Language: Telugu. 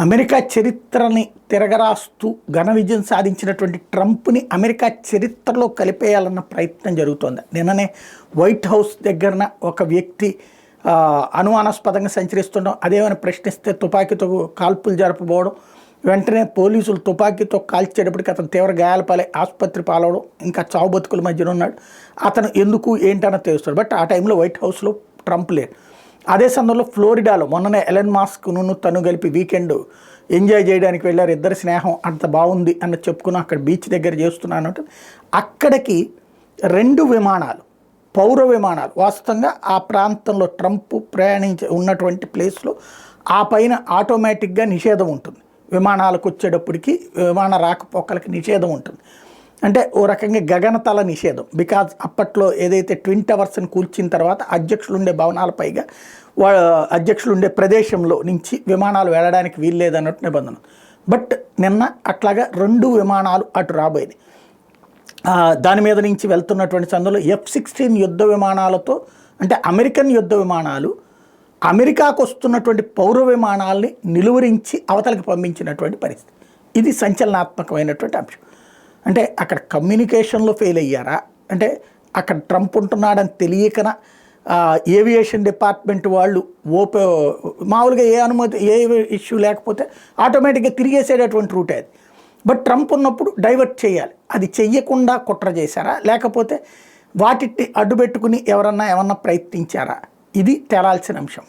అమెరికా చరిత్రని తిరగరాస్తూ ఘన విజయం సాధించినటువంటి ట్రంప్ని అమెరికా చరిత్రలో కలిపేయాలన్న ప్రయత్నం జరుగుతోంది. నిన్ననే వైట్ హౌస్ దగ్గరన ఒక వ్యక్తి అనుమానాస్పదంగా సంచరిస్తుండడం, అదేమైనా ప్రశ్నిస్తే తుపాకీతో కాల్పులు జరపబోవడం, వెంటనే పోలీసులు తుపాకీతో కాల్చేటప్పటికి అతను తీవ్ర గాయాల పాలై ఆసుపత్రి పాలవడం, ఇంకా చావు బతుకుల మధ్యన ఉన్నాడు. అతను ఎందుకు ఏంటన్న తెలుస్తాడు. బట్ ఆ టైంలో వైట్ హౌస్లో ట్రంప్ లేడు. అదే సమయంలో ఫ్లోరిడాలో మొన్ననే ఎలన్ మాస్క్ను తను కలిపి వీకెండ్ ఎంజాయ్ చేయడానికి వెళ్ళారు. ఇద్దరి స్నేహం అంత బాగుంది అన్న చెప్పుకుని అక్కడ బీచ్ దగ్గర చేస్తున్నాను. అక్కడికి 2 విమానాలు, పౌర విమానాలు, వాస్తవంగా ఆ ప్రాంతంలో ట్రంప్ ఉన్నటువంటి ప్లేస్లో ఆ పైన ఆటోమేటిక్గా నిషేధం ఉంటుంది. విమానాలకు వచ్చేటప్పటికి విమాన రాకపోకలకి నిషేధం ఉంటుంది. అంటే ఓ రకంగా గగనతల నిషేధం. బికాజ్ అప్పట్లో ఏదైతే ట్విన్ టవర్స్ని కూల్చిన తర్వాత అధ్యక్షులు ఉండే భవనాలపైగా అధ్యక్షులు ఉండే ప్రదేశంలో నుంచి విమానాలు వెళ్ళడానికి వీల్లేదన్నట్టు నిబంధన. బట్ నిన్న అట్లాగా 2 విమానాలు అటు రాబోయేది. దాని మీద నుంచి వెళ్తున్నటువంటి సందర్భంలో F-16 యుద్ధ విమానాలతో, అంటే అమెరికన్ యుద్ధ విమానాలు అమెరికాకు వస్తున్నటువంటి పౌర విమానాల్ని నిలువరించి అవతలకి పంపించినటువంటి పరిస్థితి. ఇది సంచలనాత్మకమైనటువంటి అంశం. అంటే అక్కడ కమ్యూనికేషన్లో ఫెయిల్ అయ్యారా, అంటే అక్కడ ట్రంప్ ఉంటున్నాడని తెలియకన ఏవియేషన్ డిపార్ట్మెంట్ వాళ్ళు మామూలుగా ఏ ఇష్యూ లేకపోతే ఆటోమేటిక్గా తిరిగేసేటటువంటి రూటే అది. బట్ ట్రంప్ ఉన్నప్పుడు డైవర్ట్ చేయాలి. అది చెయ్యకుండా కుట్ర చేశారా, లేకపోతే వాటిని అడ్డుపెట్టుకుని ఏమన్నా ప్రయత్నించారా, ఇది తేలాల్సిన అంశం.